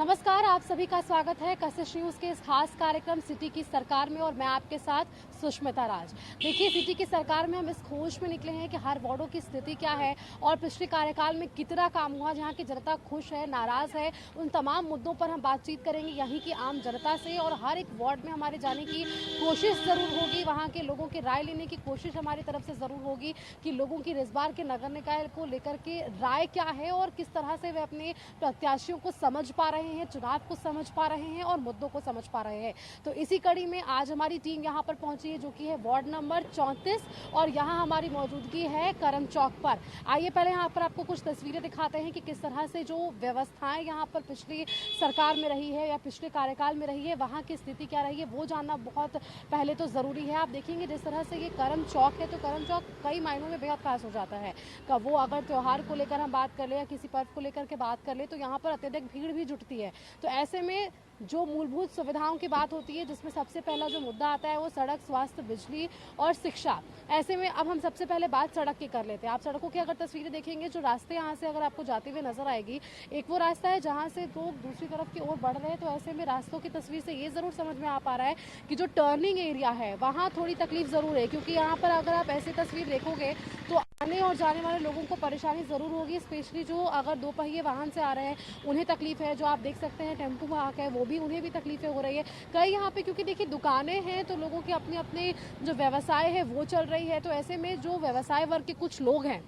नमस्कार, आप सभी का स्वागत है कशिश न्यूज के इस खास कार्यक्रम सिटी की सरकार में और मैं आपके साथ सुष्मिता राज। देखिए, सिटी की सरकार में हम इस खोज में निकले हैं कि हर वार्डों की स्थिति क्या है और पिछले कार्यकाल में कितना काम हुआ, जहां की जनता खुश है, नाराज है। उन तमाम मुद्दों पर हम बातचीत करेंगे यहीं की आम जनता से और हर एक वार्ड में हमारे जाने की कोशिश जरूर होगी, वहाँ के लोगों की राय लेने की कोशिश हमारी तरफ से जरूर होगी कि लोगों की इस बार के नगर निकाय को लेकर के राय क्या है और किस तरह से वे अपने प्रत्याशियों को समझ पा रहे हैं, चुनाव को समझ पा रहे हैं और मुद्दों को समझ पा रहे हैं। तो इसी कड़ी में आज हमारी टीम यहां पर पहुंची है, जो कि है वार्ड नंबर 34 और यहां हमारी मौजूदगी है करम चौक पर। आइए पहले यहां पर आपको कुछ तस्वीरें दिखाते हैं कि किस तरह से जो व्यवस्थाएं यहां पर पिछली सरकार में रही है या पिछले कार्यकाल में रही है, वहां की स्थिति क्या रही है वो जानना बहुत पहले तो जरूरी है। आप देखेंगे जिस तरह से ये करम चौक है, तो करम चौक कई मायनों में बेहद खास हो जाता है। वो अगर त्योहार को लेकर हम बात कर ले या किसी पर्व को लेकर के बात कर ले, तो यहाँ पर अत्यधिक भीड़ भी जुटती है। तो ऐसे में जो मूलभूत सुविधाओं की बात होती है, जिसमें सबसे पहला जो मुद्दा आता है वो सड़क, स्वास्थ्य, बिजली और शिक्षा। ऐसे में अब हम सबसे पहले बात सड़क की कर लेते हैं। आप सड़कों की अगर तस्वीरें देखेंगे, जो रास्ते यहाँ से अगर आपको जाते हुए नजर आएगी, एक वो रास्ता है जहाँ से लोग दूसरी तरफ की ओर बढ़ रहे हैं। तो ऐसे में रास्तों की तस्वीर से ये जरूर समझ में आ पा रहा है कि जो टर्निंग एरिया है वहाँ थोड़ी तकलीफ जरूर है, क्योंकि यहाँ पर अगर आप ऐसी तस्वीर देखोगे तो आने और जाने वाले लोगों को परेशानी जरूर होगी। स्पेशली जो अगर दो पहिए वाहन से आ रहे हैं उन्हें तकलीफ है। जो आप देख सकते हैं टेम्पू वाहक है, वो भी उन्हें भी तकलीफें हो रही है कई यहाँ पे, क्योंकि देखिए दुकानें हैं तो लोगों के अपने अपने जो व्यवसाय है वो चल रही है। तो ऐसे में जो व्यवसाय वर्ग के कुछ लोग हैं,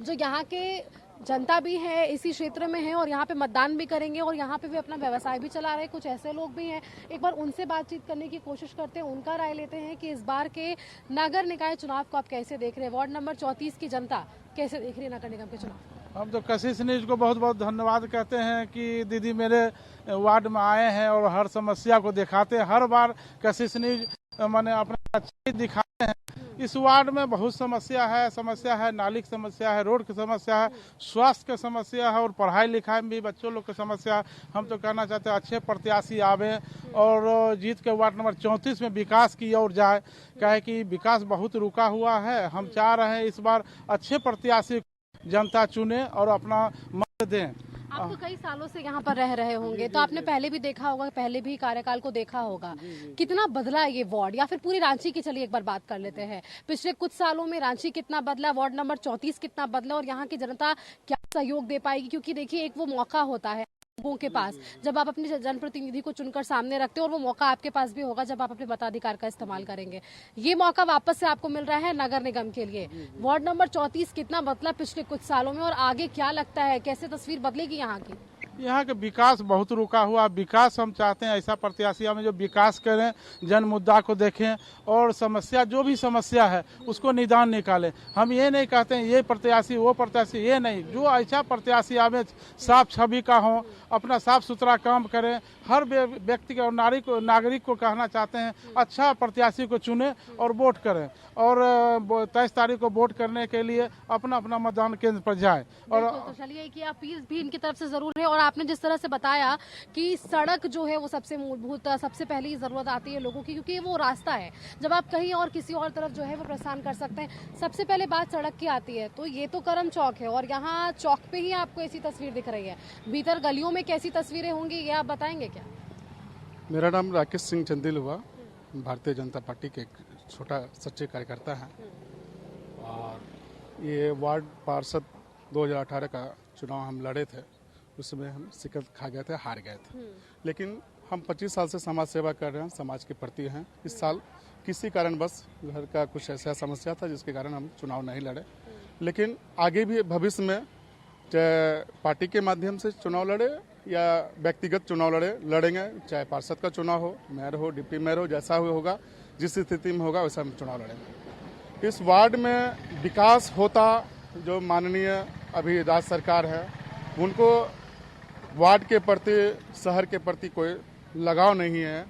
जो यहाँ के जनता भी है, इसी क्षेत्र में है और यहाँ पे मतदान भी करेंगे और यहाँ पे भी अपना व्यवसाय भी चला रहे हैं, कुछ ऐसे लोग भी हैं। एक बार उनसे बातचीत करने की कोशिश करते हैं, उनका राय लेते हैं कि इस बार के नगर निकाय चुनाव को आप कैसे देख रहे हैं। वार्ड नंबर 34 की जनता कैसे देख रही है नगर निगम के चुनाव? हम तो कशिश न्यूज को बहुत बहुत धन्यवाद कहते हैं कि दीदी मेरे वार्ड में आए हैं और हर समस्या को दिखाते हैं। हर बार कशिश न्यूज मैंने अपना अच्छी दिखाते हैं। इस वार्ड में बहुत समस्या है, नाली की समस्या है, रोड की समस्या है, स्वास्थ्य की समस्या है और पढ़ाई लिखाई में भी बच्चों लोग की समस्या है। हम तो कहना चाहते हैं अच्छे प्रत्याशी आवे और जीत के वार्ड नंबर 34 में विकास की ओर जाए, कहे कि विकास बहुत रुका हुआ है। हम चाह रहे हैं इस बार अच्छे प्रत्याशी जनता चुने और अपना मत दें। आप तो कई सालों से यहाँ पर रह रहे होंगे, तो आपने पहले भी देखा होगा, पहले भी कार्यकाल को देखा होगा। कितना बदला है ये वार्ड, या फिर पूरी रांची की चलिए एक बार बात कर लेते हैं। पिछले कुछ सालों में रांची कितना बदला, वार्ड नंबर 34 कितना बदला और यहाँ की जनता क्या सहयोग दे पाएगी? क्योंकि देखिए एक वो मौका होता है लोगों के पास जब आप अपने जनप्रतिनिधि को चुनकर सामने रखते हो, और वो मौका आपके पास भी होगा जब आप अपने मताधिकार का इस्तेमाल करेंगे। ये मौका वापस से आपको मिल रहा है नगर निगम के लिए। वार्ड नंबर 34 कितना बदला पिछले कुछ सालों में और आगे क्या लगता है, कैसे तस्वीर बदलेगी यहाँ की? यहाँ का विकास बहुत रुका हुआ विकास हम चाहते हैं, ऐसा प्रत्याशी हमें जो विकास करें, जन मुद्दा को देखें और समस्या जो भी समस्या है उसको निदान निकालें। हम ये नहीं कहते हैं ये प्रत्याशी वो प्रत्याशी, ये नहीं, जो ऐसा प्रत्याशी हमें साफ छवि का हो, अपना साफ सुथरा काम करें। हर व्यक्ति और नागरिक को कहना चाहते हैं अच्छा प्रत्याशी को चुने और वोट करें और 23 तारीख को वोट करने के लिए अपना अपना मतदान केंद्र पर जाए। और तो चलिए कि अपील भी इनकी तरफ से जरूर है। और आपने जिस तरह से बताया कि सड़क जो है वो सबसे मूलभूत, सबसे पहली जरूरत आती है लोगों की, क्योंकि वो रास्ता है जब आप कहीं और किसी और तरफ जो है वो प्रस्थान कर सकते हैं। सबसे पहले बात सड़क की आती है, तो ये तो करम चौक है और यहाँ चौक पे ही आपको ऐसी तस्वीर दिख रही है। भीतर गलियों में कैसी तस्वीरें होंगी ये आप बताएंगे क्या? मेरा नाम राकेश सिंह चंदिल हुआ, भारतीय जनता पार्टी के एक छोटा सच्चे कार्यकर्ता हैं और ये वार्ड पार्षद 2018 का चुनाव हम लड़े थे, उसमें हम शिकस्त खा गए थे, हार गए थे। लेकिन हम 25 साल से समाज सेवा कर रहे हैं, समाज के प्रति हैं। इस साल किसी कारण बस घर का कुछ ऐसा समस्या था जिसके कारण हम चुनाव नहीं लड़े, लेकिन आगे भी भविष्य में चाहे पार्टी के माध्यम से चुनाव लड़े या व्यक्तिगत चुनाव लड़ेंगे, चाहे पार्षद का चुनाव हो, मेयर हो, डिप्टी मेयर हो, जैसा होगा, जिस स्थिति में होगा वैसा हम चुनाव लड़ेंगे। इस वार्ड में विकास होता, जो माननीय अभी राज्य सरकार है उनको वार्ड के प्रति, शहर के प्रति कोई लगाव नहीं है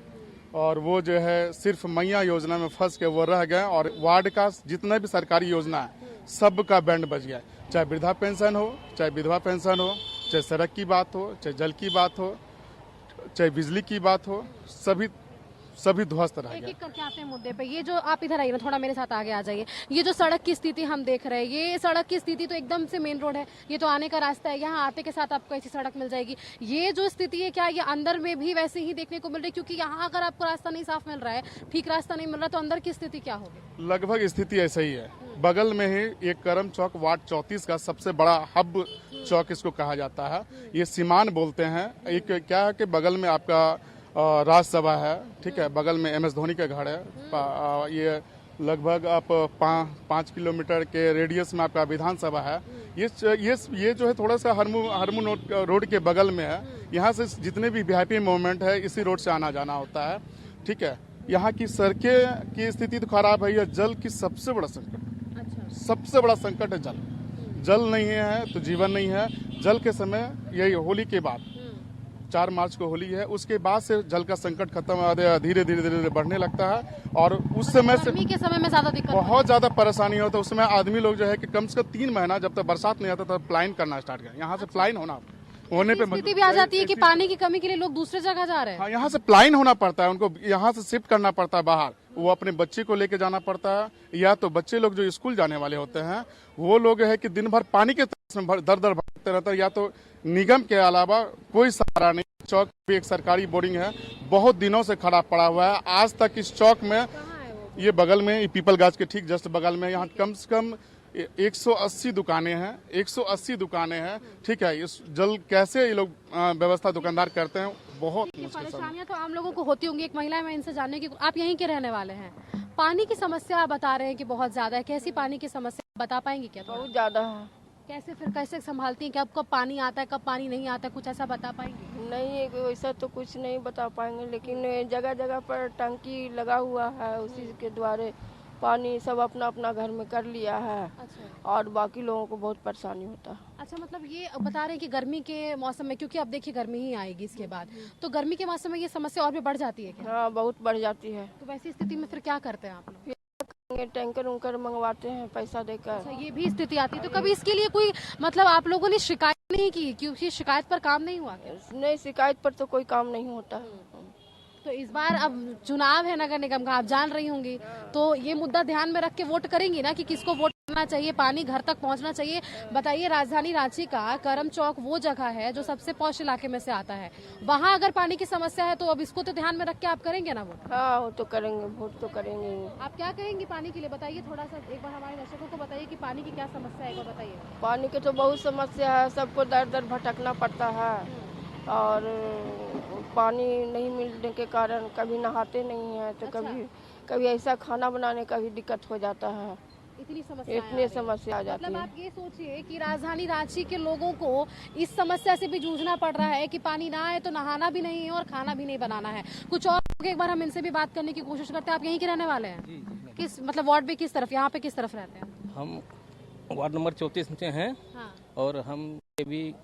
और वो जो है सिर्फ मैया योजना में फंस के वो रह गए और वार्ड का जितना भी सरकारी योजना है सबका बैंड बज गया। चाहे वृद्धा पेंशन हो, चाहे विधवा पेंशन हो, चाहे सड़क की बात हो, चाहे जल की बात हो, चाहे बिजली की बात हो, सभी सभी ध्वस्त रह एक गया। एक करके आते हैं मुद्दे पे। ये जो आप इधर आइए ना, थोड़ा मेरे साथ आगे आ जाइए। ये जो सड़क की स्थिति हम देख रहे हैं, ये सड़क की स्थिति तो एकदम से मेन रोड है, ये तो आने का रास्ता है, यहाँ आते के साथ आपको ऐसी सड़क मिल जाएगी। ये जो स्थिति है, क्या ये अंदर में भी वैसे ही देखने को मिल रही है? क्योंकि यहाँ अगर आपको रास्ता नहीं साफ मिल रहा है, ठीक रास्ता नहीं मिल रहा, तो अंदर की स्थिति क्या होगी? लगभग स्थिति ऐसा ही है। बगल में ही एक करम चौक वार्ड 34 का सबसे बड़ा हब चौक इसको कहा जाता है, ये सीमान बोलते हैं। एक क्या है कि बगल में आपका राज्यसभा है, ठीक है, बगल में MS धोनी का घर है। ये लगभग आप 5 किलोमीटर के रेडियस में आपका विधानसभा है। ये जो है थोड़ा सा हरमू रोड के बगल में है। यहाँ से जितने भी VIP मूवमेंट है इसी रोड से आना जाना होता है, ठीक है। यहाँ की सड़कें की स्थिति तो खराब है। यह जल की सबसे बड़ा संकट, अच्छा, सबसे बड़ा संकट है जल। जल नहीं है तो जीवन नहीं है। जल के समय, यही होली के बाद 4 मार्च को होली है, उसके बाद से जल का संकट खत्म धीरे धीरे बढ़ने लगता है। और उस समय से गर्मी के समय में ज्यादा दिक्कत बहुत ज्यादा परेशानी होता है। उस समय आदमी लोग जो है कि कम से कम 3 महीना जब तक बरसात नहीं आता तब प्लाइन करना स्टार्ट किया। यहाँ से प्लाइन होने पे स्थिति भी आ जाती है कि पानी की कमी के लिए लोग दूसरे जगह जा रहे हैं। हाँ, यहाँ से प्लाइन होना पड़ता है, उनको यहाँ से शिफ्ट करना पड़ता है बाहर। वो अपने बच्चे को लेके जाना पड़ता है, या तो बच्चे लोग जो स्कूल जाने वाले होते हैं वो लोग है कि दिन भर पानी के तरस में दर दर भटकते रहते हैं। या तो निगम के अलावा कोई सहारा नहीं। चौक भी एक सरकारी बोरिंग है, बहुत दिनों से खराब पड़ा हुआ है। आज तक इस चौक में, ये बगल में पीपल गाछ के ठीक जस्ट बगल में, यहाँ कम से कम 180 दुकानें हैं, 180 दुकानें हैं, ठीक है। इस जल कैसे ये लोग व्यवस्था दुकानदार करते हैं, बहुत मुश्किल। परेशानियां तो आम लोगों को होती होंगी। एक महिला है, मैं इनसे जानने की, आप यहीं के रहने वाले हैं, पानी की समस्या आप बता रहे हैं कि बहुत ज्यादा है। कैसी पानी की समस्या बता पाएंगे क्या? बहुत ज्यादा है। कैसे संभालती हैं कि अब कब पानी आता है, कब पानी नहीं आता है, कुछ ऐसा बता पाएंगे? नहीं, वैसा तो कुछ नहीं बता पाएंगे, लेकिन जगह जगह पर टंकी लगा हुआ है, उसी के द्वारा पानी सब अपना अपना घर में कर लिया है। अच्छा, और बाकी लोगों को बहुत परेशानी होता है। अच्छा, मतलब ये बता रहे हैं कि गर्मी के मौसम में, क्योंकि अब देखिए गर्मी ही आएगी इसके बाद, तो गर्मी के मौसम में ये समस्या और भी बढ़ जाती है क्या? हाँ, बहुत बढ़ जाती है। तो वैसी स्थिति में फिर क्या करते हैं आप लोग? टैंकर उंकर मंगवाते हैं पैसा देकर। अच्छा, ये भी स्थिति आती है। तो कभी इसके लिए कोई, मतलब आप लोगों ने शिकायत नहीं की? क्योंकि शिकायत पर काम नहीं हुआ क्या? नहीं, शिकायत पर तो कोई काम नहीं होता। तो इस बार अब चुनाव है नगर निगम का, आप जान रही होंगी, तो ये मुद्दा ध्यान में रख के वोट करेंगी ना कि किसको वोट करना चाहिए, पानी घर तक पहुंचना चाहिए। बताइए, राजधानी रांची का करम चौक वो जगह है जो सबसे पॉश इलाके में से आता है, वहाँ अगर पानी की समस्या है तो अब इसको तो ध्यान में रख के आप करेंगे ना वोट? हाँ, वो तो करेंगे, वोट तो करेंगे। आप क्या कहेंगे पानी के लिए? बताइए थोड़ा सा, एक बार हमारे दर्शकों को बताइए कि पानी की क्या समस्या है, एक बार बताइए। पानी की तो बहुत समस्या है, सबको दर दर भटकना पड़ता है। और पानी नहीं मिलने के कारण कभी नहाते नहीं है, तो कभी ऐसा खाना बनाने का भी दिक्कत हो जाता है। इतनी समस्या समस्या आ जाती मतलब है। आप ये सोचिए कि राजधानी रांची के लोगों को इस समस्या से भी जूझना पड़ रहा है कि पानी ना आए तो नहाना भी नहीं है और खाना भी नहीं बनाना है। कुछ और लोग, एक बार हम इनसे भी बात करने की कोशिश करते हैं। आप यहीं के रहने वाले हैं? जी, किस मतलब वार्ड में किस तरफ, यहाँ पे किस तरफ रहते हैं? हम वार्ड नंबर 34 में हैं। हाँ। और हम भी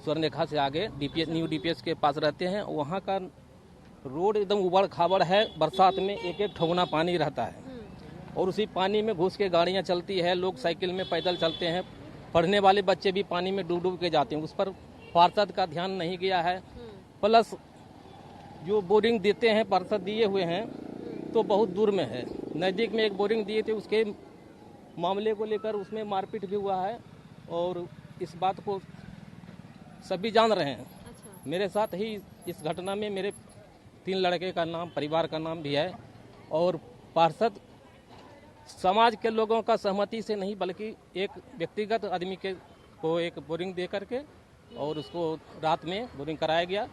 स्वर्णरेखा से आगे न्यू DPS के पास रहते हैं। वहाँ का रोड एकदम उबड़ खाबड़ है, बरसात में एक एक ठगुना पानी रहता है और उसी पानी में घुस के गाड़ियाँ चलती है, लोग साइकिल में पैदल चलते हैं, पढ़ने वाले बच्चे भी पानी में डूब डूब के जाते हैं। उस पर पार्षद का ध्यान नहीं गया है। प्लस जो बोरिंग देते हैं, पार्षद दिए हुए हैं तो बहुत दूर में है। नज़दीक में एक बोरिंग दिए थे, उसके मामले को लेकर उसमें मारपीट भी हुआ है और इस बात को सभी जान रहे हैं। अच्छा। मेरे साथ ही इस घटना में मेरे 3 लड़के का नाम, परिवार का नाम भी है। और पार्षद समाज के लोगों का सहमति से नहीं, बल्कि एक व्यक्तिगत आदमी को एक बोरिंग दे करके और उसको रात में बोरिंग कराया गया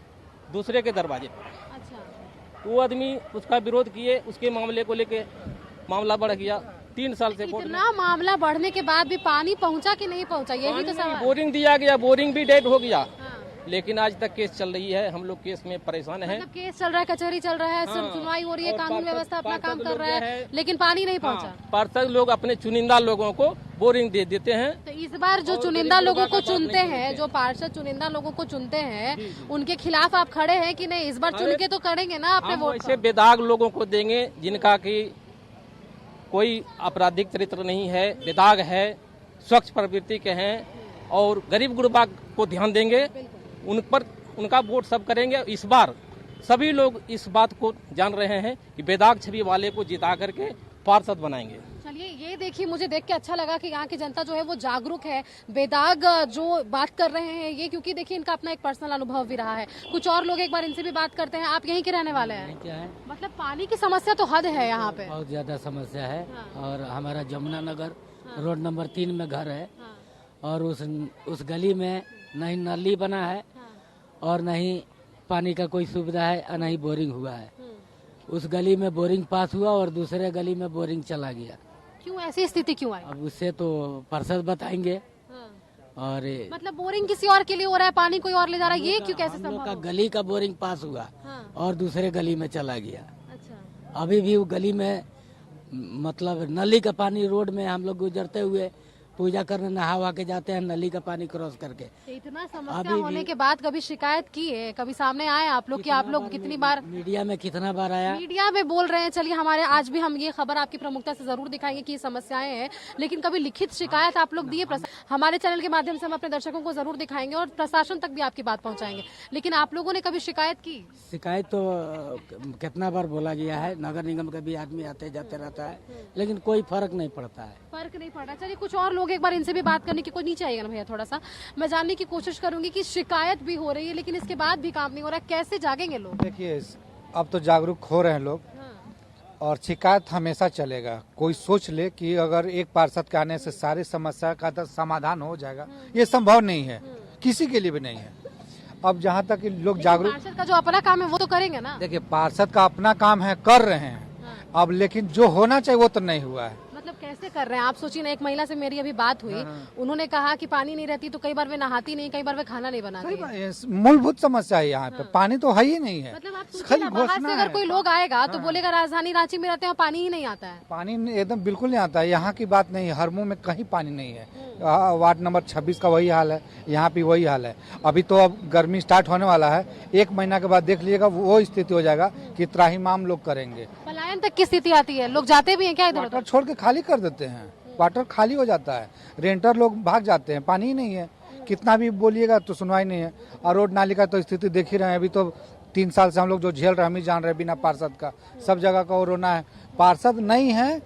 दूसरे के दरवाजे पर। अच्छा। तो वो आदमी उसका विरोध किए, उसके मामले को लेके मामला बढ़ गया। 3 साल से इतना मामला बढ़ने के बाद भी पानी पहुंचा कि नहीं पहुंचा, यही तो सवाल। बोरिंग दिया गया, बोरिंग भी डेड हो गया। हाँ। लेकिन आज तक केस चल रही है, हम लोग केस में परेशान हैं। मतलब केस चल रहा है, कचहरी चल रहा है, हाँ। सुनवाई हो रही है, और कानून व्यवस्था अपना काम कर रहा है, है, लेकिन पानी नहीं पहुंचा। पार्षद लोग अपने चुनिंदा लोगों को बोरिंग दे देते हैं। तो इस बार जो चुनिंदा लोगों को चुनते हैं, जो पार्षद चुनिंदा लोगों को चुनते हैं, उनके खिलाफ आप खड़े हैं कि नहीं? इस बार चुन के तो करेंगे ना अपने वोट? ऐसे बेदाग लोगों को देंगे जिनका की कोई आपराधिक चरित्र नहीं है, बेदाग है, स्वच्छ प्रवृत्ति के हैं और गरीब गुरबा को ध्यान देंगे, उन पर उनका वोट सब करेंगे। इस बार सभी लोग इस बात को जान रहे हैं कि बेदाग छवि वाले को जिता करके पार्षद बनाएंगे। चलिए ये देखिए, मुझे देख के अच्छा लगा कि यहाँ की जनता जो है वो जागरूक है, बेदाग जो बात कर रहे हैं ये, क्योंकि देखिए इनका अपना एक पर्सनल अनुभव भी रहा है। कुछ और लोग एक बार इनसे भी बात करते हैं। आप यहीं के रहने वाले हैं? क्या है, मतलब पानी की समस्या तो हद है यहाँ पे। बहुत ज्यादा समस्या है। हाँ। और हमारा जमुना नगर रोड नंबर 3 में घर है। हाँ। और उस गली में नहीं नाली बना है और नहीं पानी का कोई सुविधा है और नहीं बोरिंग हुआ है। उस गली में बोरिंग पास हुआ और दूसरे गली में बोरिंग चला गया। क्यों ऐसी स्थिति क्यों आई? अब उससे तो पार्षद बताएंगे। और मतलब बोरिंग किसी और के लिए हो रहा है, पानी कोई और ले जा रहा है, ये क्यों कैसे हम लोग का संभव? गली का बोरिंग पास हुआ हाँ। और दूसरे गली में चला गया। अच्छा। अभी भी वो गली में मतलब नली का पानी रोड में हम लोग गुजरते हुए पूजा करने नहा के जाते हैं, नली का पानी क्रॉस करके। तो इतना समस्या अभी होने भी- के बाद कभी शिकायत की है? कभी सामने आए आप लोग कि आप लोग कितनी बार मीडिया में कितना बार आया? मीडिया में बोल रहे हैं? चलिए हमारे आज भी हम ये खबर आपकी प्रमुखता से जरूर दिखाएंगे कि ये समस्याएं हैं, लेकिन कभी लिखित शिकायत आप लोग दिए? हमारे चैनल के माध्यम से हम अपने दर्शकों को जरूर दिखाएंगे और प्रशासन तक भी आपकी बात पहुंचाएंगे, लेकिन आप लोगों ने कभी शिकायत की? शिकायत तो कितना बार बोला गया है, नगर निगम का भी आदमी आते जाते रहता है, लेकिन कोई फर्क नहीं पड़ता है। फर्क नहीं पड़ा। चलिए कुछ और लोग, एक बार इनसे भी बात करने की कोई नीचे आएगा ना भैया, थोड़ा सा मैं जानने की कोशिश करूंगी कि शिकायत भी हो रही है लेकिन इसके बाद भी काम नहीं हो रहा है, कैसे जागेंगे लोग? देखिए, अब तो जागरूक हो रहे हैं लोग और शिकायत हमेशा चलेगा। कोई सोच ले कि अगर एक पार्षद के आने से सारी समस्या का तो समाधान हो जाएगा, ये संभव नहीं है, किसी के लिए भी नहीं है। अब जहाँ तक कि लोग जागरूक, पार्षद का जो अपना काम है वो तो करेंगे ना। देखिए पार्षद का अपना काम है, कर रहे हैं अब, लेकिन जो होना चाहिए वो तो नहीं हुआ है। मतलब कैसे कर रहे हैं आप? सोचिए ना, एक महिला से मेरी अभी बात हुई, उन्होंने कहा कि पानी नहीं रहती तो कई बार वे नहाती नहीं, कई बार वे खाना नहीं बनाती है। ये मूलभूत समस्या है यहाँ पे, पानी तो है ही नहीं है। मतलब आप सोचिए खाली ना, बाहर घोषणा से अगर है। कोई लोग आएगा तो बोलेगा राजधानी रांची में रहते हैं और पानी ही नहीं आता है। पानी एकदम बिल्कुल नहीं आता है। यहाँ की बात नहीं है, हर मुंह में कहीं पानी नहीं है। वार्ड नंबर 26 का वही हाल है, यहाँ भी वही हाल है। अभी तो अब गर्मी स्टार्ट होने वाला है, 1 महीना के बाद देख लीजिएगा वो स्थिति हो जाएगा कि त्राहिमाम लोग करेंगे। पलायन तक की स्थिति आती है, लोग जाते भी हैं क्या इधर वाटर उधर? छोड़ के खाली कर देते हैं, वाटर खाली हो जाता है, रेंटर लोग भाग जाते हैं, पानी ही नहीं है। कितना भी बोलिएगा तो सुनवाई नहीं है। और रोड नाली का तो स्थिति देख ही रहे हैं, अभी तो 3 साल से हम लोग जो झेल रहे हैं, हम ही जान रहे हैं बिना पार्षद का। सब जगह का वो रोना है, पार्षद नहीं है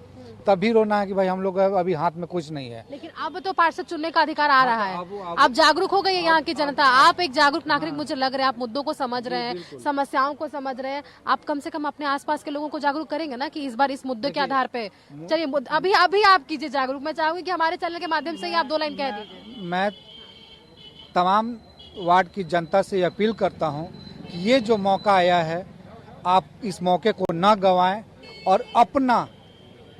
तभी रोना है कि भाई हम लोग अभी हाथ में कुछ नहीं है। लेकिन अब तो पार्षद चुनने का अधिकार आ रहा है, अब जागरूक हो गई है यहाँ की जनता। आप एक जागरूक नागरिक मुझे लग रहे हैं, आप मुद्दों को समझ रहे हैं, समस्याओं को समझ रहे हैं। आप कम से कम अपने आसपास के लोगों को जागरूक करेंगे ना कि इस बार इस मुद्दे के आधार पे चलिए अभी अभी आप कीजिए जागरूक। मैं चाहूंगी कि हमारे चैनल के माध्यम से ही आप 2 लाइन कह दीजिए। मैं तमाम वार्ड की जनता से अपील करता हूं कि ये जो मौका आया है, आप इस मौके को न गंवाएं और अपना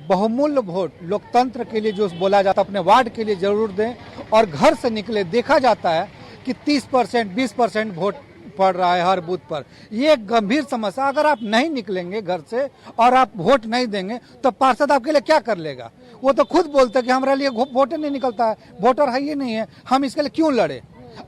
बहुमूल्य वोट लोकतंत्र के लिए जो बोला जाता है अपने वार्ड के लिए जरूर दें। और घर से निकले, देखा जाता है कि 30% 20% वोट पड़ रहा है हर बूथ पर। ये एक गंभीर समस्या। अगर आप नहीं निकलेंगे घर से और आप वोट नहीं देंगे तो पार्षद आपके लिए क्या कर लेगा? वो तो खुद बोलते हैं कि हमारे लिए वोटर नहीं निकलता है, वोटर है ही नहीं है, हम इसके लिए क्यों लड़े?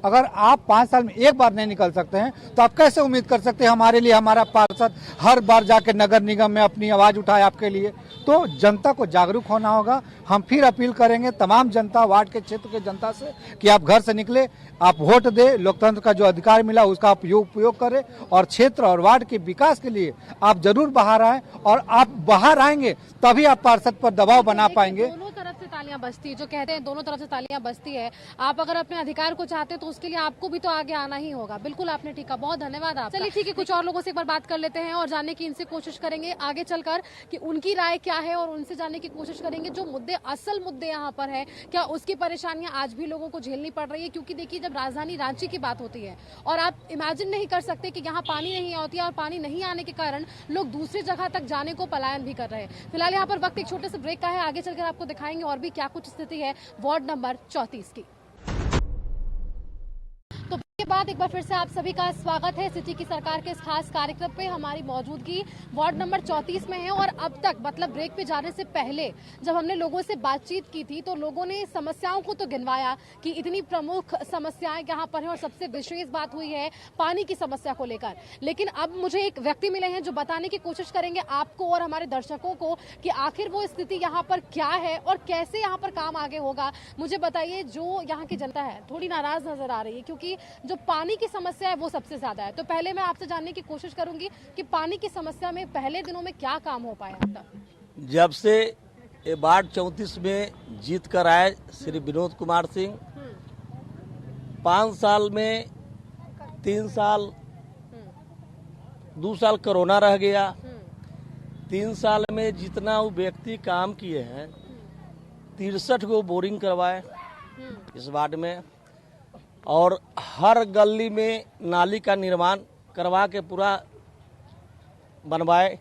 अगर आप 5 साल में एक बार नहीं निकल सकते हैं तो आप कैसे उम्मीद कर सकते हैं हमारे लिए हमारा पार्षद हर बार जाके नगर निगम में अपनी आवाज उठाए आपके लिए? तो जनता को जागरूक होना होगा। हम फिर अपील करेंगे तमाम जनता, वार्ड के क्षेत्र के जनता से कि आप घर से निकले, आप वोट दे, लोकतंत्र का जो अधिकार मिला उसका आप उपयोग करें और क्षेत्र और वार्ड के विकास के लिए आप जरूर बाहर आए। और आप बाहर आएंगे तभी आप पार्षद पर दबाव बना पाएंगे। दोनों तरफ से तालियां बजती है, जो कहते हैं दोनों तरफ से तालियां बजती है। आप अगर अपने अधिकार को चाहते हैं तो उसके लिए आपको भी तो आगे आना ही होगा। बिल्कुल आपने ठीक कहा, बहुत धन्यवाद आपका। चलिए ठीक है, कुछ और लोगों से एक बार बात कर लेते हैं और जानने की इनसे कोशिश करेंगे आगे चलकर कि उनकी राय क्या है और उनसे जानने की कोशिश करेंगे जो मुद्दे, असल मुद्दे यहाँ पर है, क्या उसकी परेशानियां आज भी लोगों को झेलनी पड़ रही है। क्योंकि देखिए, जब राजधानी रांची की बात होती है और आप इमेजिन नहीं कर सकते कि यहाँ पानी नहीं होती है और पानी नहीं आने के कारण लोग दूसरी जगह तक जाने को पलायन भी कर रहे हैं। फिलहाल यहाँ पर वक्त एक छोटे से ब्रेक का है, आगे चलकर आपको दिखाएंगे और भी क्या कुछ स्थिति है वार्ड नंबर 34 की। तो के बाद एक बार फिर से आप सभी का स्वागत है सिटी की सरकार के इस खास कार्यक्रम पे। हमारी मौजूदगी वार्ड नंबर 34 में है और अब तक मतलब ब्रेक पे जाने से पहले जब हमने लोगों से बातचीत की थी तो लोगों ने समस्याओं को तो गिनवाया कि इतनी प्रमुख समस्याएं यहाँ पर हैं और सबसे विशेष बात हुई है पानी की समस्या को लेकर। लेकिन अब मुझे एक व्यक्ति मिले हैं जो बताने की कोशिश करेंगे आपको और हमारे दर्शकों को कि आखिर वो स्थिति यहाँ पर क्या है और कैसे यहाँ पर काम आगे होगा। मुझे बताइए, जो यहाँ की जनता है थोड़ी नाराज नजर आ रही है क्योंकि जो पानी की समस्या है वो सबसे ज्यादा है। तो पहले मैं आपसे जानने की कोशिश करूंगी कि पानी की समस्या में पहले दिनों में क्या काम हो पाया अब तक। जब से ये वार्ड 34 में जीत कर आए श्री विनोद कुमार सिंह, 5 साल में 3 साल 2 साल कोरोना रह गया, 3 साल में जितना वो व्यक्ति काम किए हैं 63 को बोरिंग करवाए इस वार्ड में, और हर गली में नाली का निर्माण करवा के पूरा बनवाए,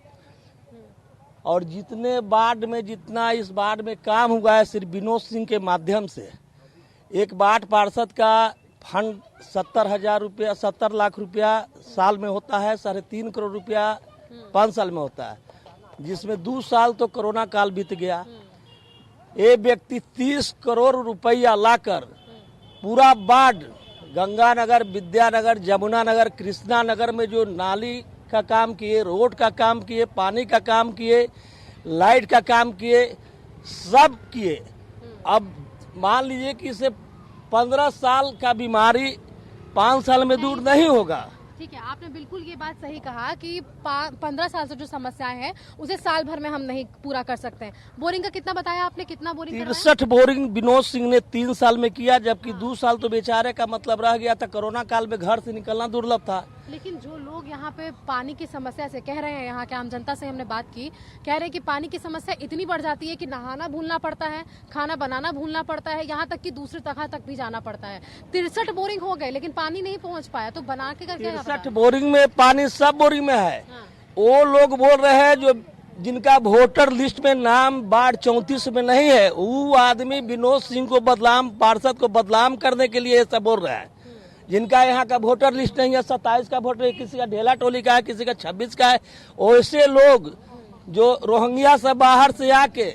और जितने वार्ड में जितना इस वार्ड में काम हुआ है श्री विनोद सिंह के माध्यम से, एक वार्ड पार्षद का फंड 70,000 रुपया 70 लाख रुपया साल में होता है, 3.5 करोड़ रुपया 5 साल में होता है, जिसमें 2 साल तो कोरोना काल बीत गया। ये व्यक्ति 30 करोड़ रुपया लाकर पूरा वार्ड गंगानगर, विद्यानगर, जमुना नगर, कृष्णा नगर में जो नाली का काम किए, रोड का काम किए, पानी का काम किए, लाइट का काम किए, सब किए। अब मान लीजिए कि इसे 15 साल का बीमारी 5 साल में दूर नहीं होगा। ठीक है, आपने बिल्कुल ये बात सही कहा कि 15 साल से जो समस्याएं हैं उसे साल भर में हम नहीं पूरा कर सकते हैं। बोरिंग का कितना बताया आपने, कितना बोरिंग करवाया? 63 बोरिंग विनोद सिंह ने 3 साल में किया, जबकि 2 साल तो बेचारे का मतलब रह गया था, कोरोना काल में घर से निकलना दुर्लभ था। लेकिन जो लोग यहाँ पे पानी की समस्या से कह रहे हैं, यहाँ के आम जनता से हमने बात की, कह रहे हैं कि पानी की समस्या इतनी बढ़ जाती है कि नहाना भूलना पड़ता है, खाना बनाना भूलना पड़ता है, यहाँ तक कि दूसरी जगह तक भी जाना पड़ता है। 63 बोरिंग हो गए लेकिन पानी नहीं पहुँच पाया, तो बना के करके 63 बोरिंग में पानी सब बोरिंग में है। वो लोग बोल रहे हैं जो जिनका वोटर लिस्ट में नाम वार्ड 34 में नहीं है, वो आदमी विनोद सिंह को बदनाम, पार्षद को बदनाम करने के लिए सब बोल रहा है। जिनका यहाँ का वोटर लिस्ट नहीं है, 27 का वोटर, किसी का ढेला टोली का है, किसी का 26 का है, वैसे लोग जो रोहिंग्या से बाहर से आके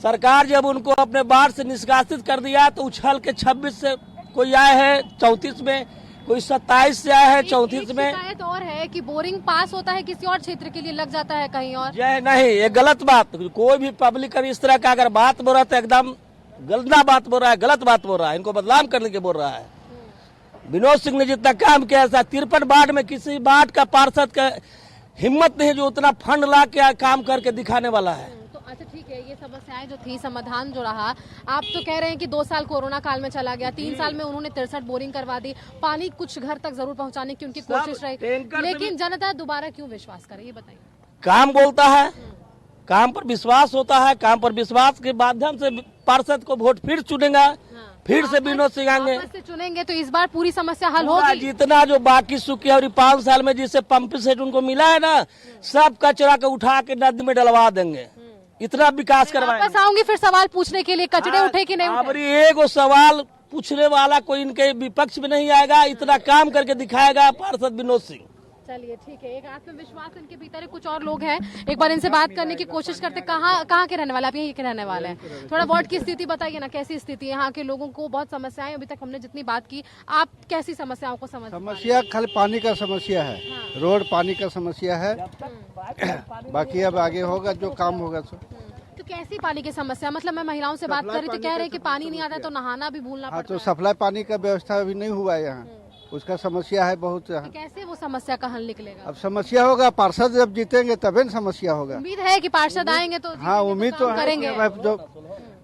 सरकार जब उनको अपने वार्ड से निष्कासित कर दिया तो उछल के 26 से कोई आए है 34 में, कोई 27 से आया है 34 में। शिकायत और है कि बोरिंग पास होता है किसी और क्षेत्र के लिए लग जाता है कहीं और। नहीं, ये गलत बात। कोई भी पब्लिक इस तरह का अगर बात बोल रहा है तो एकदम गलत बात बोल रहा है, गलत बात बोल रहा है, इनको बदनाम करने के बोल रहा है। विनोद सिंह ने जितना काम किया है 53 वार्ड में किसी वार्ड का पार्षद का हिम्मत नहीं जो उतना फंड ला के काम करके दिखाने वाला है। तो अच्छा ठीक है, ये समस्याएं जो थी, समाधान जो रहा, आप तो कह रहे हैं कि 2 साल कोरोना काल में चला गया, 3 साल में उन्होंने 63 बोरिंग करवा दी, पानी कुछ घर तक जरूर पहुंचाने की उनकी कोशिश रही, लेकिन जनता दोबारा क्यों विश्वास करे, ये बताइए। काम बोलता है, काम पर विश्वास होता है, काम पर विश्वास के माध्यम से पार्षद को वोट फिर चुनेगा, फिर से विनोद सिंह आएंगे, से चुनेंगे तो इस बार पूरी समस्या हल होगी। जितना जो बाकी सुखी और 5 साल में जिससे पंप सेट उनको मिला है ना, सब कचरा को उठा के नदी में डलवा देंगे, इतना विकास करवाएंगे। वापस आऊंगी फिर सवाल पूछने के लिए, कचरे उठे कि नहीं उठे? अब एगो सवाल पूछने वाला कोई इनके विपक्ष में नहीं आएगा, इतना काम करके दिखाएगा पार्षद विनोद सिंह। चलिए ठीक है, एक आत्मविश्वास इनके भीतर है। कुछ और लोग हैं, एक बार इनसे बात करने की कोशिश करते। कहाँ के रहने वाले आप? यहीं के रहने वाले हैं। थोड़ा वार्ड की स्थिति बताइए ना, कैसी स्थिति है यहाँ के लोगों को? बहुत समस्याएं, अभी तक हमने जितनी बात की, आप कैसी समस्याओं को समझ? समस्या खाली पानी का समस्या है, रोड पानी का समस्या है, बाकी अब आगे होगा जो काम होगा सो। तो कैसी पानी की समस्या? मतलब मैं महिलाओं से बात कर रही थी, कह रहे कि पानी नहीं आता है तो नहाना भी भूलना पड़ता है। तो सप्लाई पानी का व्यवस्था अभी नहीं हुआ है यहाँ, उसका समस्या है बहुत। कैसे वो समस्या का हल निकलेगा? अब समस्या होगा, पार्षद जब जीतेंगे तभी न समस्या होगा। उम्मीद है कि पार्षद आएंगे तो हाँ, उम्मीद तो करेंगे। जो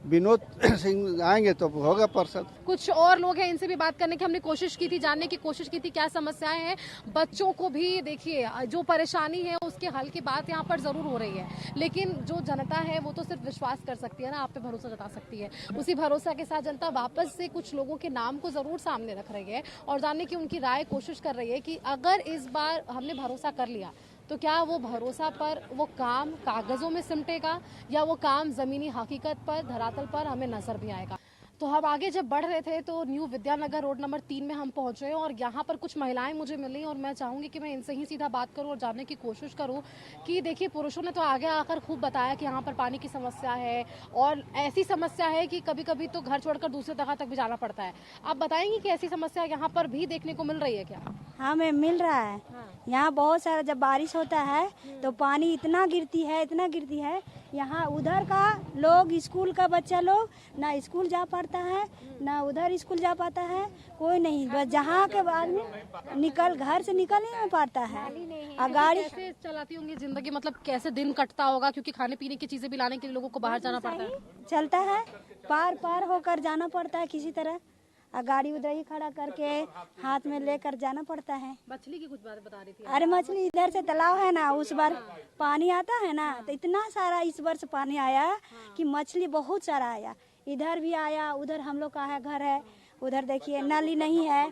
विनोद सिंह आएंगे तो होगा पार्षद। कुछ और लोग हैं, इनसे भी बात करने की हमने कोशिश की थी, जानने की कोशिश की थी क्या समस्याएं हैं। बच्चों को भी देखिए जो परेशानी है उसके हल की बात यहाँ पर जरूर हो रही है, लेकिन जो जनता है वो तो सिर्फ विश्वास कर सकती है ना, आप पे भरोसा जता सकती है। उसी भरोसा के साथ जनता वापस से कुछ लोगों के नाम को जरूर सामने रख रही है और जानने की उनकी राय कोशिश कर रही है कि अगर इस बार हमने भरोसा कर लिया तो क्या वो भरोसा पर वो काम कागजों में सिमटेगा या वो काम जमीनी हकीकत पर, धरातल पर हमें नजर भी आएगा। तो हम आगे जब बढ़ रहे थे तो न्यू विद्यानगर रोड नंबर 3 में हम पहुंचे और यहाँ पर कुछ महिलाएं मुझे मिली और मैं चाहूंगी कि मैं इनसे ही सीधा बात करूं और जानने की कोशिश करूं कि देखिए, पुरुषों ने तो आगे आकर खूब बताया कि यहाँ पर पानी की समस्या है और ऐसी समस्या है कि कभी कभी तो घर छोड़कर दूसरी जगह तक भी जाना पड़ता है। आप बताएंगे कि ऐसी समस्या यहाँ पर भी देखने को मिल रही है क्या? हमें मिल रहा है। यहाँ बहुत सारा जब बारिश होता है तो पानी इतना गिरती है यहाँ उधर का लोग स्कूल का बच्चा लोग ना स्कूल जा पाता है ना उधर स्कूल जा पाता है, कोई नहीं, बस जहाँ के आदमी घर से निकल नहीं पाता है। और गाड़ी कैसे चलाती होंगी जिंदगी, मतलब कैसे दिन कटता होगा, क्योंकि खाने पीने की चीजें भी लाने के लिए लोगों को बाहर जाना पड़ता है। चलता है, पार होकर जाना पड़ता है किसी तरह, और गाड़ी उधर ही खड़ा करके हाथ में लेकर जाना पड़ता है। मछली की कुछ बात बता रही थी। अरे मछली इधर से तालाब है ना, उस बार पानी आता है ना तो इतना सारा इस वर्ष पानी आया कि मछली बहुत सारा आया, इधर भी आया, उधर हम लोग का है घर है, उधर देखिए नाली नहीं है,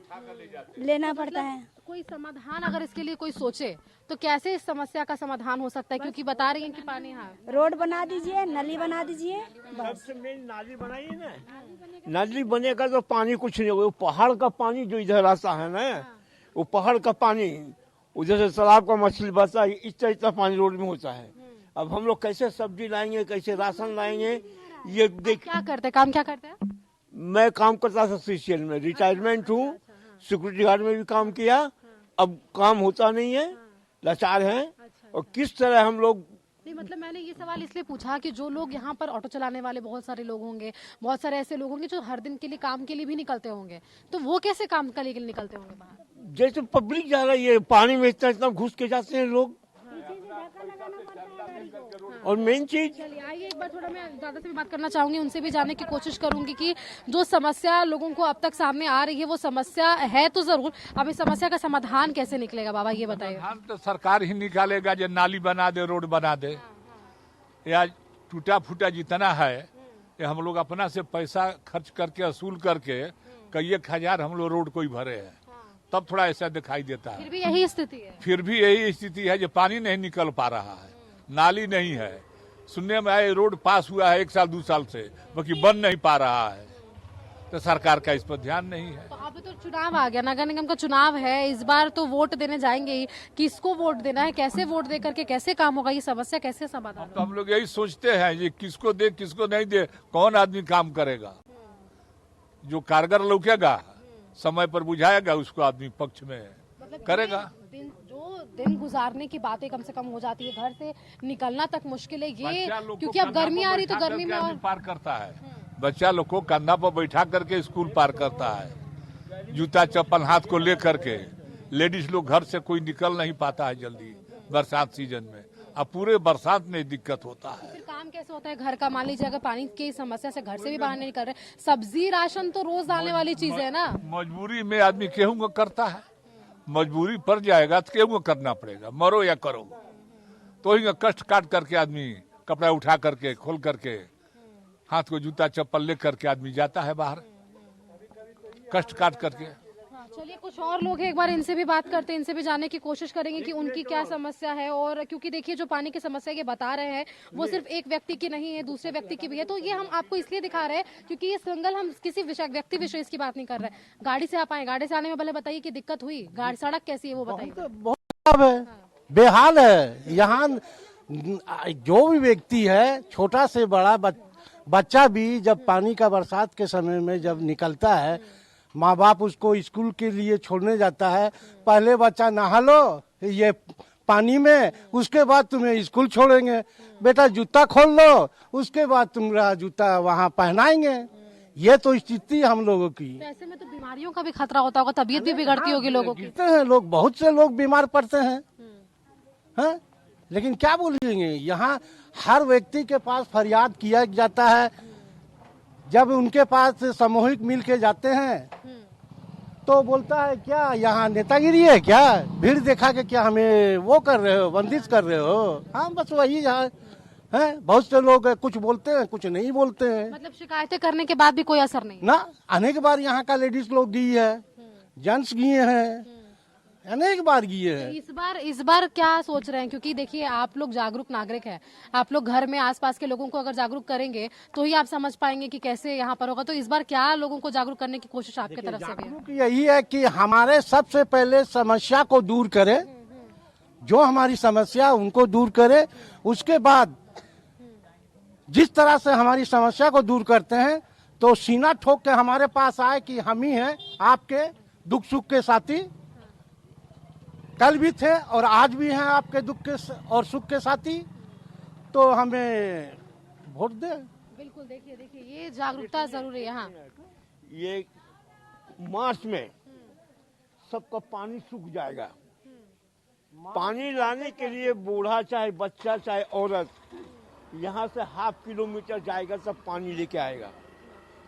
लेना पड़ता है। कोई समाधान अगर इसके लिए कोई सोचे तो कैसे इस समस्या का समाधान हो सकता है, क्योंकि बता रही हैं कि पानी है। रोड बना दीजिए, नली बना दीजिए, सबसे मेन नाली बनाइए ना, नाली बनेगा तो पानी कुछ नहीं होगा। वो पहाड़ का पानी जो इधर आता है ना, वो पहाड़ का पानी उधर से तालाब का मछली बचता है, इतना पानी रोड में होता है। अब हम लोग कैसे सब्जी लाएंगे, कैसे राशन लाएंगे, ये देख। क्या करते, काम क्या करते हैं? मैं काम करता था सीसीएल में, रिटायरमेंट हूँ, सिक्योरिटी गार्ड में भी काम किया, अब काम होता नहीं है, लाचार हैं। और किस तरह हम लोग, नहीं मतलब मैंने ये सवाल इसलिए पूछा कि जो लोग यहाँ पर ऑटो चलाने वाले बहुत सारे लोग होंगे, बहुत सारे ऐसे लोग होंगे जो हर दिन के लिए काम के लिए भी निकलते होंगे, तो वो कैसे काम के लिए निकलते होंगे बाहर? जैसे पब्लिक जा रही है, पानी में इतना घुस के जाते हैं लोग। और मेन चीज, चलिए आइए एक बार थोड़ा मैं दादा से भी बात करना चाहूंगी, उनसे भी जानने की कोशिश करूंगी कि जो समस्या लोगों को अब तक सामने आ रही है वो समस्या है तो जरूर, अब इस समस्या का समाधान कैसे निकलेगा बाबा ये बताइए। समाधान तो सरकार ही निकालेगा, जो नाली बना दे, रोड बना दे, या टूटा फूटा जितना है ये हम लोग अपना से पैसा खर्च करके असूल करके कई 1,000 हम लोग रोड को ही भरे हैं, तब थोड़ा ऐसा दिखाई देता है। फिर भी यही स्थिति है, फिर भी यही स्थिति है, जो पानी नहीं निकल पा रहा है, नाली नहीं है। सुनने में आए रोड पास हुआ है 1 साल 2 साल से, बाकी बन नहीं पा रहा है, तो सरकार का इस पर ध्यान नहीं है। तो अब तो चुनाव आ गया, नगर निगम का चुनाव है, इस बार तो वोट देने जाएंगे ही, किसको वोट देना है, कैसे वोट दे करके कैसे काम होगा, ये समस्या कैसे समाधान? तो हम लोग यही सोचते हैं ये किसको दे किसको नहीं दे, कौन आदमी काम करेगा, जो कारगर लौकेगा, समय पर बुझाएगा, उसको आदमी पक्ष में करेगा। दिन गुजारने की बातें कम से कम हो जाती है, घर से निकलना तक मुश्किल है ये, क्योंकि अब गर्मी आ रही तो गर्मी में और पार करता है, बच्चा लोग को कंधा पर बैठा करके स्कूल पार करता है, जूता चप्पल हाथ को ले करके। लेडीज लोग घर से कोई निकल नहीं पाता है जल्दी बरसात सीजन में, अब पूरे बरसात में दिक्कत होता है। फिर काम कैसे होता है घर का? मान लीजिए अगर पानी की समस्या से घर से भी बाहर नहीं निकल रहे, सब्जी राशन तो रोज डालने वाली चीज है ना। मजबूरी में आदमी केहू को करता है, मजबूरी पड़ जाएगा तो केहू को करना पड़ेगा, मरो या करो, तो ही कष्ट काट करके आदमी कपड़ा उठा करके खोल करके हाथ को जूता चप्पल ले करके आदमी जाता है बाहर, कष्ट काट करके। चलिए कुछ और लोग हैं, एक बार इनसे भी बात करते हैं, इनसे भी जानने की कोशिश करेंगे कि उनकी क्या समस्या है। और क्योंकि देखिए जो पानी की समस्या ये बता रहे हैं वो सिर्फ एक व्यक्ति की नहीं है, दूसरे व्यक्ति की भी है, तो ये हम आपको इसलिए दिखा रहे हैं क्योंकि ये सिंगल, हम किसी व्यक्ति विशेष की बात नहीं कर रहे। गाड़ी से आप आए, गाड़ी से आने में भले बताइए कि दिक्कत हुई, गाड़ी सड़क कैसी है वो बताइए। बहुत खराब है, बेहाल है। यहाँ जो भी व्यक्ति है, छोटा से बड़ा बच्चा भी जब पानी का बरसात के समय में जब निकलता है, माँ बाप उसको स्कूल के लिए छोड़ने जाता है, पहले बच्चा नहा लो ये पानी में, उसके बाद तुम्हें स्कूल छोड़ेंगे, बेटा जूता खोल लो, उसके बाद तुम्हारा जूता वहाँ पहनाएंगे। ये तो स्थिति हम लोगों की। ऐसे में तो बीमारियों का भी खतरा होता होगा, तबीयत भी बिगड़ती होगी लोगों की। गिरते हैं लोग, बहुत से लोग बीमार पड़ते हैं, हैं? लेकिन क्या बोलेंगे, यहाँ हर व्यक्ति के पास फरियाद किया जाता है। जब उनके पास सामूहिक मिल के जाते हैं तो बोलता है क्या यहाँ नेतागिरी है क्या, भीड़ देखा के क्या हमें वो कर रहे हो, बंदिश कर रहे हो। हाँ बस वही है, बहुत से लोग कुछ बोलते हैं कुछ नहीं बोलते हैं। मतलब शिकायतें करने के बाद भी कोई असर नहीं ना। अनेक बार यहाँ का लेडीज लोग गई है, जेंट्स गए हैं, अनेक बार गई है। इस बार क्या सोच रहे हैं, क्योंकि देखिए आप लोग जागरूक नागरिक हैं, आप लोग घर में आसपास के लोगों को अगर जागरूक करेंगे तो ही आप समझ पाएंगे कि कैसे यहाँ पर होगा। तो इस बार क्या लोगों को जागरूक करने की कोशिश आपकी तरफ से भी है? यही है कि हमारे सबसे पहले समस्या को दूर करे, जो हमारी समस्या उनको दूर करे, उसके बाद जिस तरह से हमारी समस्या को दूर करते हैं तो सीना ठोक के हमारे पास आए कि हम ही हैं आपके दुख सुख के साथी, कल भी थे और आज भी हैं आपके दुख के और सुख के साथी, तो हमें वोट दें। बिल्कुल, देखिए देखिए ये जागरूकता जरूरी है। हाँ, ये मार्च में सबका पानी सूख जाएगा। पानी लाने के लिए बूढ़ा चाहे बच्चा चाहे औरत यहाँ से ½ किलोमीटर जाएगा, सब पानी लेके आएगा।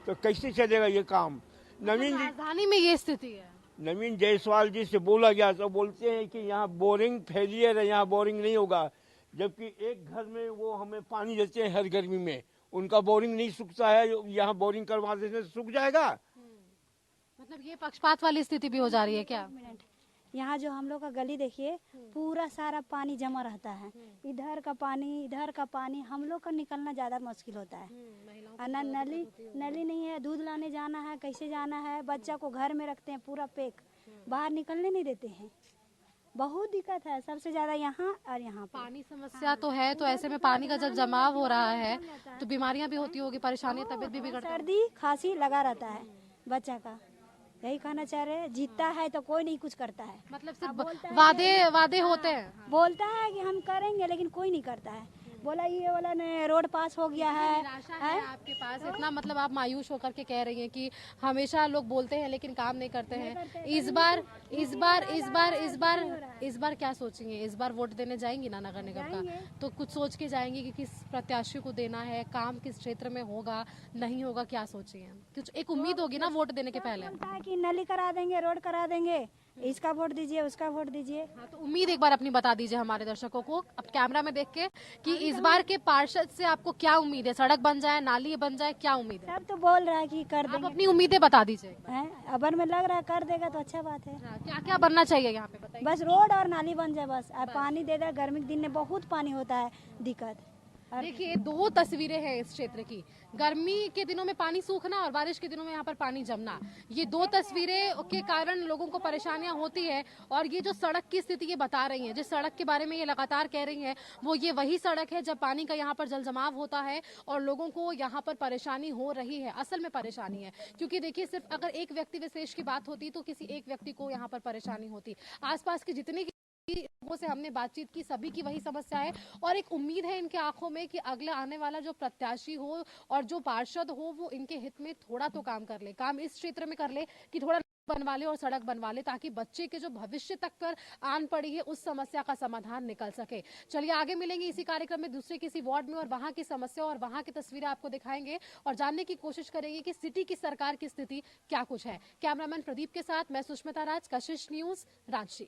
तो कैसे चलेगा ये काम? नवीन जी, राजधानी में ये स्थिति है। नवीन जायसवाल जी से बोला गया तो बोलते हैं कि यहाँ बोरिंग फेलियर है, यहाँ बोरिंग नहीं होगा। जबकि एक घर में वो हमें पानी देते हैं हर गर्मी में, उनका बोरिंग नहीं सूखता है, यहाँ बोरिंग करवा देने से सूख जाएगा। मतलब ये पक्षपात वाली स्थिति भी हो जा रही है क्या? यहाँ जो हम लोग का गली देखिए, पूरा सारा पानी जमा रहता है। इधर का पानी हम लोग का निकलना ज्यादा मुश्किल होता है। ना नली नहीं है, दूध लाने जाना है, कैसे जाना है, बच्चा को घर में रखते हैं पूरा पैक, बाहर निकलने नहीं देते हैं। बहुत दिक्कत है, सबसे ज्यादा यहाँ और यहाँ पानी समस्या तो है। तो ऐसे में पानी का जब जमाव हो रहा है तो बीमारियां भी होती होगी, परेशानी, तबीयत भी बिगड़ती है। सर्दी खांसी लगा रहता है बच्चा का। यही कहना चाह रहे हैं, जीतता है तो कोई नहीं कुछ करता है। मतलब सिर्फ वादे होते हैं। बोलता है कि हम करेंगे लेकिन कोई नहीं करता है। बोला ये वाला ने रोड पास हो गया है। निराशा है आपके पास इतना, मतलब आप मायूस होकर के कह रही हैं कि हमेशा लोग बोलते हैं लेकिन काम नहीं करते हैं। इस बार क्या सोचेंगे? इस बार वोट देने जाएंगी ना नगर निगम का, तो कुछ सोच के जाएंगे कि किस प्रत्याशी को देना है, काम किस क्षेत्र में होगा नहीं होगा, क्या सोचेंगे? कुछ एक उम्मीद होगी ना वोट देने के पहले कि नली करा देंगे, रोड करा देंगे, इसका वोट दीजिए, उसका वोट दीजिए। हाँ, तो उम्मीद एक बार अपनी बता दीजिए हमारे दर्शकों को अब कैमरा में देख के कि इस बार के पार्षद से आपको क्या उम्मीद है? सड़क बन जाए, नाली बन जाए, क्या उम्मीद है? सब तो बोल रहा है कि कर देंगे। आप अपनी उम्मीदें बता दीजिए। अबर में लग रहा है कर देगा तो अच्छा बात है। क्या क्या बनना चाहिए यहाँ पे बताइए? बस रोड और नाली बन जाए बस, और पानी दे दे। गर्मी के दिन में बहुत पानी होता है, दिक्कत। देखिए दो तस्वीरें हैं इस क्षेत्र की, गर्मी के दिनों में पानी सूखना और बारिश के दिनों में यहाँ पर पानी जमना। ये दो तस्वीरें के कारण लोगों को परेशानियां होती है। और ये जो सड़क की स्थिति ये बता रही हैं, जिस सड़क के बारे में ये लगातार कह रही हैं, वो ये वही सड़क है जब पानी का यहाँ पर जल जमाव होता है और लोगों को यहाँ पर परेशानी हो रही है। असल में परेशानी है क्योंकि देखिए सिर्फ अगर एक व्यक्ति विशेष की बात होती तो किसी एक व्यक्ति को यहाँ पर परेशानी होती। आसपास के जितने लोगों से हमने बातचीत की, सभी की वही समस्या है और एक उम्मीद है इनके आंखों में कि अगला आने वाला जो प्रत्याशी हो और जो पार्षद हो वो इनके हित में थोड़ा तो काम कर ले, काम इस क्षेत्र में कर ले कि थोड़ा बनवा ले और सड़क बनवा ले, ताकि बच्चे के जो भविष्य तक पर आन पड़ी है उस समस्या का समाधान निकल सके। चलिए आगे मिलेंगे इसी कार्यक्रम में दूसरे किसी वार्ड में और वहां की समस्या और वहां की तस्वीरें आपको दिखाएंगे और जानने की कोशिश करेंगे कि सिटी की सरकार की स्थिति क्या कुछ है। कैमरामैन प्रदीप के साथ मैं सुष्मिता राज, कशिश न्यूज, रांची।